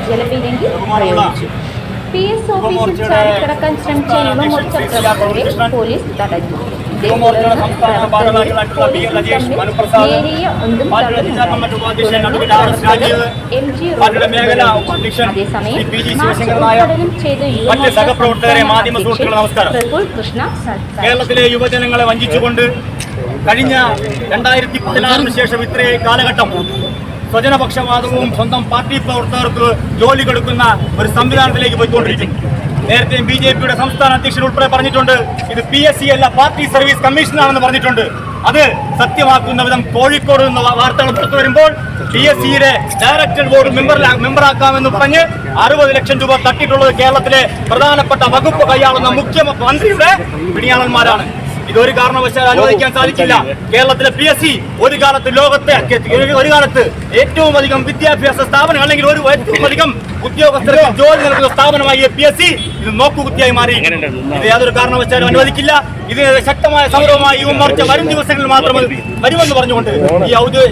ജലപീരങ്കി പ്രയോഗിച്ചു. PS ഓഫീസിൽ ചാടിക്കടക്കാൻ ശ്രമിച്ച യുവമോർച്ച പ്രവർത്തകരെ പോലീസ് തടഞ്ഞു. കേരളത്തിലെ യുവജനങ്ങളെ വഞ്ചിച്ചുകൊണ്ട് കഴിഞ്ഞ 2016 ശേഷം ഇത്രയും കാലഘട്ടം സ്വജനപക്ഷപാതവും സ്വന്തം പാർട്ടി പ്രവർത്തകർക്ക് ജോലി കൊടുക്കുന്ന ഒരു സംവിധാനത്തിലേക്ക് പോയിക്കൊണ്ടിരിക്കുന്നു. നേരത്തെ BJPയുടെ സംസ്ഥാന അധ്യക്ഷൻ ഉൾപ്പെടെ പറഞ്ഞിട്ടുണ്ട്, ഇത് PSC അല്ല പാർട്ടി സർവീസ് കമ്മീഷനാണെന്ന് പറഞ്ഞിട്ടുണ്ട്. അത് സത്യമാക്കുന്ന വിധം കോഴിക്കോട് നിന്ന് വാർത്തകൾ പുറത്തു വരുമ്പോൾ PSCയുടെ ഡയറക്ടർ ബോർഡ് മെമ്പറാക്കാമെന്ന് പറഞ്ഞ് 60 ലക്ഷം രൂപ തട്ടിയിട്ടുള്ളത് കേരളത്തിലെ പ്രധാനപ്പെട്ട വകുപ്പ് കൈയാളുന്ന മുഖ്യമന്ത്രിയുടെ പിടിയാളന്മാരാണ്. ഇതൊരു കാരണവശാൽ അനുവദിക്കാൻ സാധിക്കില്ല. കേരളത്തിലെ PSC ഒരു കാലത്ത് ഏറ്റവും അധികം വിദ്യാഭ്യാസ സ്ഥാപനം അല്ലെങ്കിൽ ഏറ്റവും അധികം ഉദ്യോഗസ്ഥർക്ക് ജോലി നൽകുന്ന സ്ഥാപനമായി PSC ഇത് നോക്കുകുത്തിയായി മാറി. ഇത് യാതൊരു കാരണവശാലും അനുവദിക്കില്ല. ഇതിനെതിരെ ശക്തമായ സമരവുമായി യുവമോർച്ച വരും ദിവസങ്ങളിൽ മാത്രം വരുമെന്ന് പറഞ്ഞുകൊണ്ട്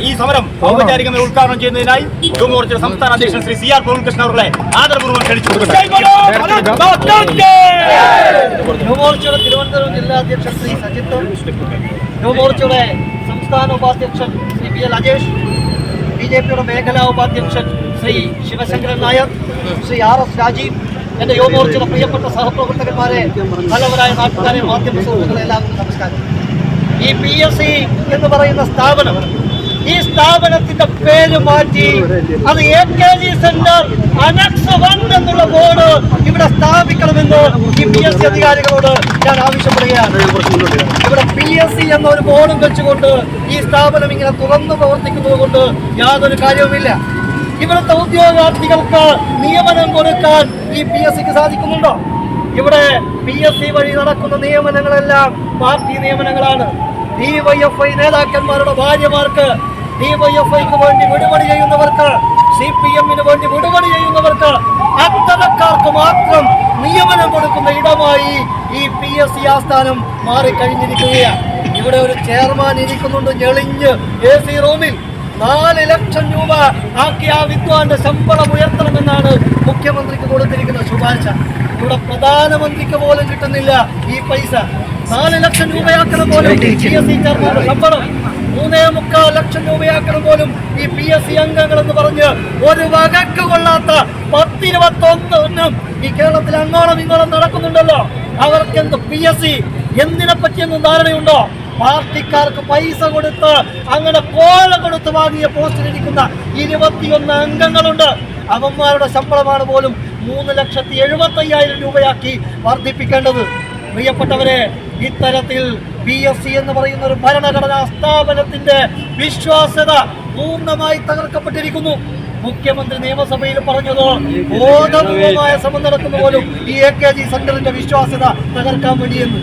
ഈ സമരം ഔപചാരികമായി ഉദ്ഘാടനം ചെയ്യുന്നതിനായി യുവമോർച്ചയുടെ സംസ്ഥാന അധ്യക്ഷൻ ശ്രീ CR ഗോവിന്ദകൃഷ്ണൻ അവരുടെ ആദരപൂർവ്വം ക്ഷണിച്ചു. യുവമോർച്ചയുടെ തിരുവനന്തപുരം ജില്ലാ അധ്യക്ഷൻ ശ്രീ സജിത്ത്, യുവമോർച്ചയുടെ സംസ്ഥാന ഉപാധ്യക്ഷൻ ശ്രീ PL അജേഷ്, BJPയുടെ മേഖലാ ഉപാധ്യക്ഷൻ ശ്രീ ശിവശങ്കരൻ നായർ, ശ്രീ RS രാജീവ്, എൻ്റെ യുവമോർച്ചയുടെ പ്രിയപ്പെട്ട സഹപ്രവർത്തകന്മാരെ, നല്ലവരായ നാട്ടുകാരെ, മാധ്യമ സുഹൃത്തുക്കളെ, എല്ലാവർക്കും നമസ്കാരം. ഈ PSC എന്ന് പറയുന്ന സ്ഥാപനം, ഈ സ്ഥാപനത്തിന്റെ പേര് മാറ്റി അത് AKG സെന്റർ അനക്സ് 1 എന്നുള്ള ബോർഡ് ഇവിടെ സ്ഥാപിക്കണമെന്ന് ഈ PSC അധികാരികളോട് ഞാൻ ആവശ്യപ്പെടുകയാണ്. ഇവിടെ PSC എന്ന ഒരു ബോർഡും വെച്ചുകൊണ്ട് ഈ സ്ഥാപനം ഇങ്ങനെ തുറന്നു പ്രവർത്തിക്കുന്നത് കൊണ്ട് യാതൊരു കാര്യവുമില്ല. ഇവിടുത്തെ ഉദ്യോഗാർത്ഥികൾക്ക് നിയമനം കൊടുക്കാൻ ഈ PSCക്ക് സാധിക്കുന്നുണ്ടോ? ഇവിടെ PSC വഴി നടക്കുന്ന നിയമനങ്ങളെല്ലാം പാർട്ടി നിയമനങ്ങളാണ്. DYFI നേതാക്കന്മാരുടെ ഭാര്യമാർക്ക്, DYFIക്ക് വേണ്ടി വിടുപണി ചെയ്യുന്നവർക്ക്, CPMന് വേണ്ടി വിടുപണി ചെയ്യുന്നവർക്ക്, അത്തരക്കാർക്ക് മാത്രം നിയമനം കൊടുക്കുന്ന ഇടമായി ഈ PSC ആസ്ഥാനം മാറിക്കഴിഞ്ഞിരിക്കുകയാണ്. ഇവിടെ ഒരു ചെയർമാൻ ഇരിക്കുന്നുണ്ട് ഞെളിഞ്ഞ് AC റൂമിൽ. 4 ലക്ഷം രൂപ ആക്കി ആ വിദ്വാന്റെ ശമ്പളം ഉയർത്തണമെന്നാണ് മുഖ്യമന്ത്രിക്ക് കൊടുത്തിരിക്കുന്ന ശുപാർശ. ഇവിടെ പ്രധാനമന്ത്രിക്ക് പോലും കിട്ടുന്നില്ല ഈ പൈസ. 4 ലക്ഷം രൂപയാക്കണം പോലും PSC ചെയർമാന്റെ ശമ്പളം, 3.25 ലക്ഷം രൂപയാക്കണം പോലും ഈ PSC അംഗങ്ങളെന്ന് പറഞ്ഞ് ഒരു വകക്ക് കൊള്ളാത്ത 10-21 ഈ കേരളത്തിൽ അങ്ങോളം ഇങ്ങോളം നടക്കുന്നുണ്ടല്ലോ. അവർക്കെന്ത് PSC എന്തിനെ പറ്റിയൊന്നും ധാരണയുണ്ടോ? പാർട്ടിക്കാർക്ക് പൈസ കൊടുത്ത് അങ്ങനെ കോല കൊടുത്ത് വാങ്ങിയ പോസ്റ്റിലിരിക്കുന്ന 21 അംഗങ്ങളുണ്ട്. അവന്മാരുടെ ശമ്പളമാണ് പോലും 3,75,000 രൂപയാക്കി വർദ്ധിപ്പിക്കേണ്ടത്. പ്രിയപ്പെട്ടവരെ, ഇത്തരത്തിൽ PSC എന്ന് പറയുന്ന ഒരു ഭരണഘടനാ സ്ഥാപനത്തിന്റെ വിശ്വാസ്യത പൂർണ്ണമായി തകർക്കപ്പെട്ടിരിക്കുന്നു. മുഖ്യമന്ത്രി നിയമസഭയിൽ പറഞ്ഞത് ബോധപൂർവമായ ശ്രമം നടക്കുന്ന പോലും ഈ AKG സെന്ററിന്റെ വിശ്വാസ്യത തകർക്കാൻ വേണ്ടിയെന്ന്.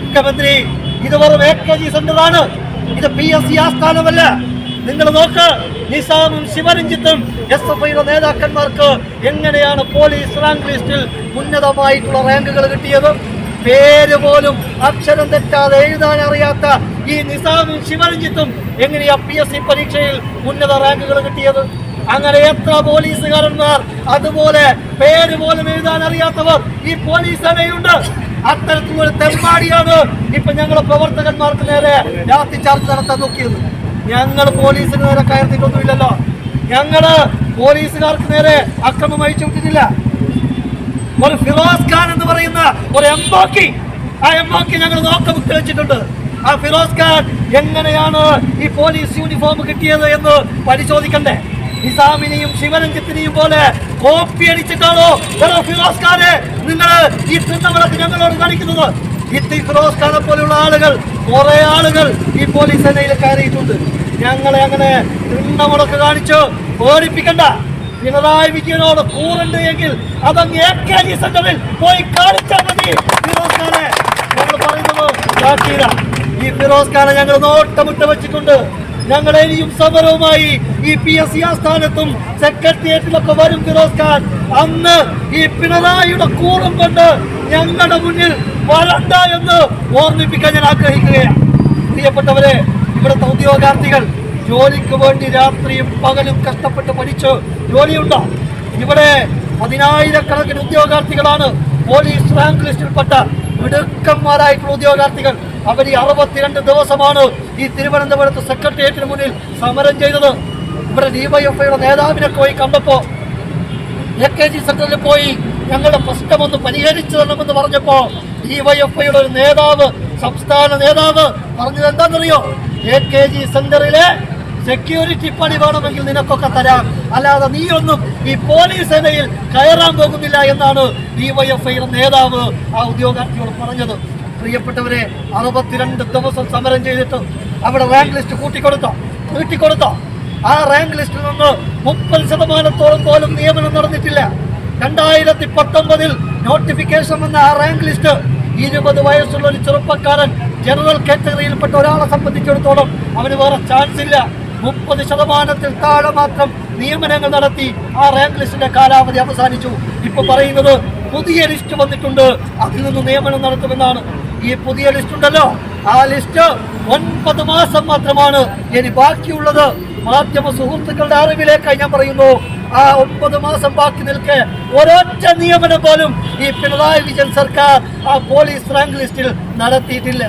മുഖ്യമന്ത്രി, ഇത് വെറും AKG സെന്ററാണ്, ഇത് PSC ആസ്ഥാനമല്ല. നിങ്ങൾ നോക്ക്, നിസാമും ശിവരഞ്ജിത്തും SFIയുടെ നേതാക്കന്മാർക്ക് എങ്ങനെയാണ് പോലീസ് റാങ്ക് ലിസ്റ്റിൽ ഉന്നതമായിട്ടുള്ള റാങ്കുകൾ കിട്ടിയത്? പേര് പോലും അക്ഷരം തെറ്റാതെ എഴുതാൻ അറിയാത്ത ഈ നിസാമും ശിവരഞ്ജിത്തും എങ്ങനെയാ PSC പരീക്ഷയിൽ ഉന്നത റാങ്കുകൾ കിട്ടിയത്? അങ്ങനെ എത്ര പോലീസുകാരന്മാർ, അതുപോലെ പേര് പോലും എഴുതാൻ അറിയാത്തവർ ഈ പോലീസ് സേനയിലുണ്ട്. അത്തരത്തിലൊരു തെമ്മാടിയാണ് ഇപ്പൊ ഞങ്ങളെ പ്രവർത്തകന്മാർക്ക് നേരെ ലാത്തിച്ചാർജ് നടത്താൻ നോക്കിയത്. ഞങ്ങൾ പോലീസിന് നേരെ കയർത്തിട്ടൊന്നുമില്ലല്ലോ. ഞങ്ങള് പോലീസുകാർക്ക് നേരെ അക്രമം അയച്ചു വിട്ടിട്ടില്ല. ഒരു ഫിറോസ് ഖാൻ എന്ന് പറയുന്ന ഒരു എംബോക്കി, ആ എംബോക്കി ഞങ്ങൾ നോക്കബുക്ക് വെച്ചിട്ടുണ്ട്. ആ ഫിറോസ് ഖാൻ എങ്ങനെയാണ് ഈ പോലീസ് യൂണിഫോം കിട്ടിയത് എന്ന് പരിശോധിക്കണ്ടേ? നിസാമിനെയും ശിവരഞ്ജിത്തിനെയും പോലെ കോപ്പി അടിച്ചിട്ടാണോ ഫിറോസ് ഖാനെ നിങ്ങൾ ഈ തിണ്ണവിളക്ക് ഞങ്ങളോട് കാണിക്കുന്നത്? ഈ ഫിറോസ് ഖാനെ പോലെയുള്ള ആളുകൾ, കുറെ ആളുകൾ ഈ പോലീസ് സേനയിൽ കയറിയിട്ടുണ്ട്. ഞങ്ങളെ അങ്ങനെ തിണ്ണവിളക്ക് കാണിച്ചു ഓടിപ്പിക്കണ്ട. പിണറായി വിജയനോട് കൂറുണ്ട് എങ്കിൽ അതങ്ങ് AKG സെന്ററിൽ പോയി കാണിച്ചാൽ മതി. ഫിറോസ് ഖാനെ ഞങ്ങൾ പറയുന്നത് കാട്ടിയില്ല. ഈ ഫിറോസ് ഖാനെ ഞങ്ങൾ നോട്ടമിട്ട് വെച്ചിട്ടുണ്ട്. ഞങ്ങൾ ഇനിയും സമരവുമായി ഈ PSC ആസ്ഥാനത്തും സെക്രട്ടേറിയറ്റിലൊക്കെ വരും. ഫിറോസ് ഖാൻ അന്ന് ഈ പിണറായിയുടെ കൂറും കൊണ്ട് ഞങ്ങളുടെ മുന്നിൽ വരണ്ട എന്ന് ഓർമ്മിപ്പിക്കാൻ ഞാൻ ആഗ്രഹിക്കുകയാണ്. പ്രിയപ്പെട്ടവരെ, ഇവിടുത്തെ ഉദ്യോഗാർത്ഥികൾ ജോലിക്ക് വേണ്ടി രാത്രിയും പകലും കഷ്ടപ്പെട്ട് പഠിച്ച് ജോലിയുണ്ടോ? ഇവിടെ 10,000-കണക്കിന് ഉദ്യോഗാർത്ഥികളാണ് പോലീസ് റാങ്ക് ലിസ്റ്റിൽപ്പെട്ട മിടുക്കന്മാരായിട്ടുള്ള ഉദ്യോഗാർത്ഥികൾ. അവർ 62 ദിവസമാണ് ഈ തിരുവനന്തപുരത്ത് സെക്രട്ടേറിയറ്റിന് മുന്നിൽ സമരം ചെയ്തത്. ഇവിടെ ഡിവൈഎഫ്ഐയുടെ നേതാവിനെ പോയി കണ്ടപ്പോൾ AKG സെന്ററിൽ പോയി ഞങ്ങളുടെ പ്രശ്നമൊന്ന് പരിഹരിച്ചു തരണമെന്ന് പറഞ്ഞപ്പോൾ ഡിവൈഎഫ്ഐയുടെ ഒരു നേതാവ്, സംസ്ഥാന നേതാവ് പറഞ്ഞത് എന്താണെന്നറിയോ? AKG സെന്ററിലെ സെക്യൂരിറ്റി പണി വേണമെങ്കിൽ നിനക്കൊക്കെ തരാം, അല്ലാതെ നീയൊന്നും ഈ പോലീസ് സേനയിൽ കയറാൻ പോകുന്നില്ല എന്നാണ് ഡിവൈഎഫ്ഐയുടെ നേതാവ് ആ ഉദ്യോഗാർത്ഥിയോട് പറഞ്ഞത്. പ്രിയപ്പെട്ടവരെ, 62 ദിവസം സമരം ചെയ്തിട്ട് അവിടെ റാങ്ക് ലിസ്റ്റ് നീട്ടിക്കൊടുത്തോ? ആ റാങ്ക് ലിസ്റ്റിൽ നിന്ന് 30% പോലും നിയമനം നടന്നിട്ടില്ല. 2019 നോട്ടിഫിക്കേഷൻ വന്ന ആ റാങ്ക് ലിസ്റ്റ് 20 വയസ്സുള്ള ഒരു ചെറുപ്പക്കാരൻ ജനറൽ കാറ്റഗറിയിൽപ്പെട്ട ഒരാളെ സംബന്ധിച്ചിടത്തോളം അവന് വേറെ ചാൻസ് ഇല്ല. 30% താഴെ മാത്രം നിയമനങ്ങൾ നടത്തി ആ റാങ്ക് ലിസ്റ്റിന്റെ കാലാവധി അവസാനിച്ചു. ഇപ്പൊ പറയുന്നത് പുതിയ ലിസ്റ്റ് വന്നിട്ടുണ്ട്, അതിൽ നിന്ന് നിയമനം നടത്തുമെന്നാണ്. ഈ പുതിയ ലിസ്റ്റ് ഉണ്ടല്ലോ, ആ ലിസ്റ്റ് 9 മാസം മാത്രമാണ് ഇനി ബാക്കിയുള്ളത്. മാധ്യമ സുഹൃത്തുക്കളുടെ അറിവിലേക്കായി ഞാൻ പറയുന്നു, ആ 9 മാസം ബാക്കി നിൽക്കെ ഒരൊറ്റ നിയമനം പോലും ഈ പിണറായി വിജയൻ സർക്കാർ ആ പോലീസ് റാങ്ക് ലിസ്റ്റിൽ നടത്തിയിട്ടില്ല.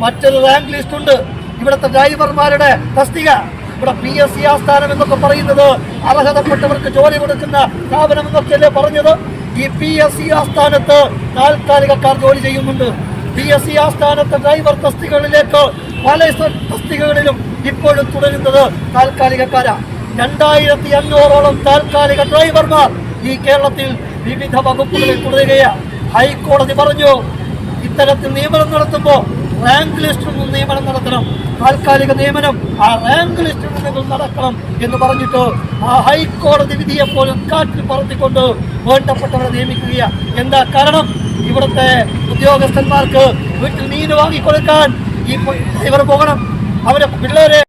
മറ്റൊരു റാങ്ക് ലിസ്റ്റ് ഉണ്ട്, ഇവിടുത്തെ ഡ്രൈവർമാരുടെ തസ്തിക. ഇവിടെ PSC ആസ്ഥാനം എന്നൊക്കെ പറയുന്നത് അർഹതപ്പെട്ടവർക്ക് ജോലി കൊടുക്കുന്ന സ്ഥാപനം എന്നൊക്കെയല്ലേ പറഞ്ഞത്? ഈ PSC ആസ്ഥാനത്ത് താൽക്കാലികക്കാർ ജോലി ചെയ്യുന്നുണ്ട്. PSC ആസ്ഥാനത്തെ ഡ്രൈവർ തസ്തികകളിലേക്ക് പല തസ്തികകളിലും ഇപ്പോഴും തുടരുന്നത് താൽക്കാലികക്കാരാ. 2500ഓളം താൽക്കാലിക ഡ്രൈവർമാർ ഈ കേരളത്തിൽ വിവിധ വകുപ്പുകളിൽ തുടരുകയാണ്. ഹൈക്കോടതി പറഞ്ഞു, ഇത്തരത്തിൽ നിയമനം നടത്തുമ്പോൾ റാങ്ക് ലിസ്റ്റിൽ നിന്ന് നിയമനം നടത്തണം, താൽക്കാലിക നിയമനം ആ റാങ്ക് ലിസ്റ്റിൽ നിന്ന് നടക്കണം എന്ന് പറഞ്ഞിട്ട് ആ ഹൈക്കോടതി വിധിയെ പോലും കാറ്റിൽ പറത്തിക്കൊണ്ട് വേണ്ടപ്പെട്ടവരെ നിയമിക്കുകയാണ്. എന്താ കാരണം? ഇവിടുത്തെ ഉദ്യോഗസ്ഥന്മാർക്ക് വീട്ടിൽ മീൻ വാങ്ങിക്കൊടുക്കാൻ ഈ ഇവർ പോകണം, അവരെ പിള്ളേരെ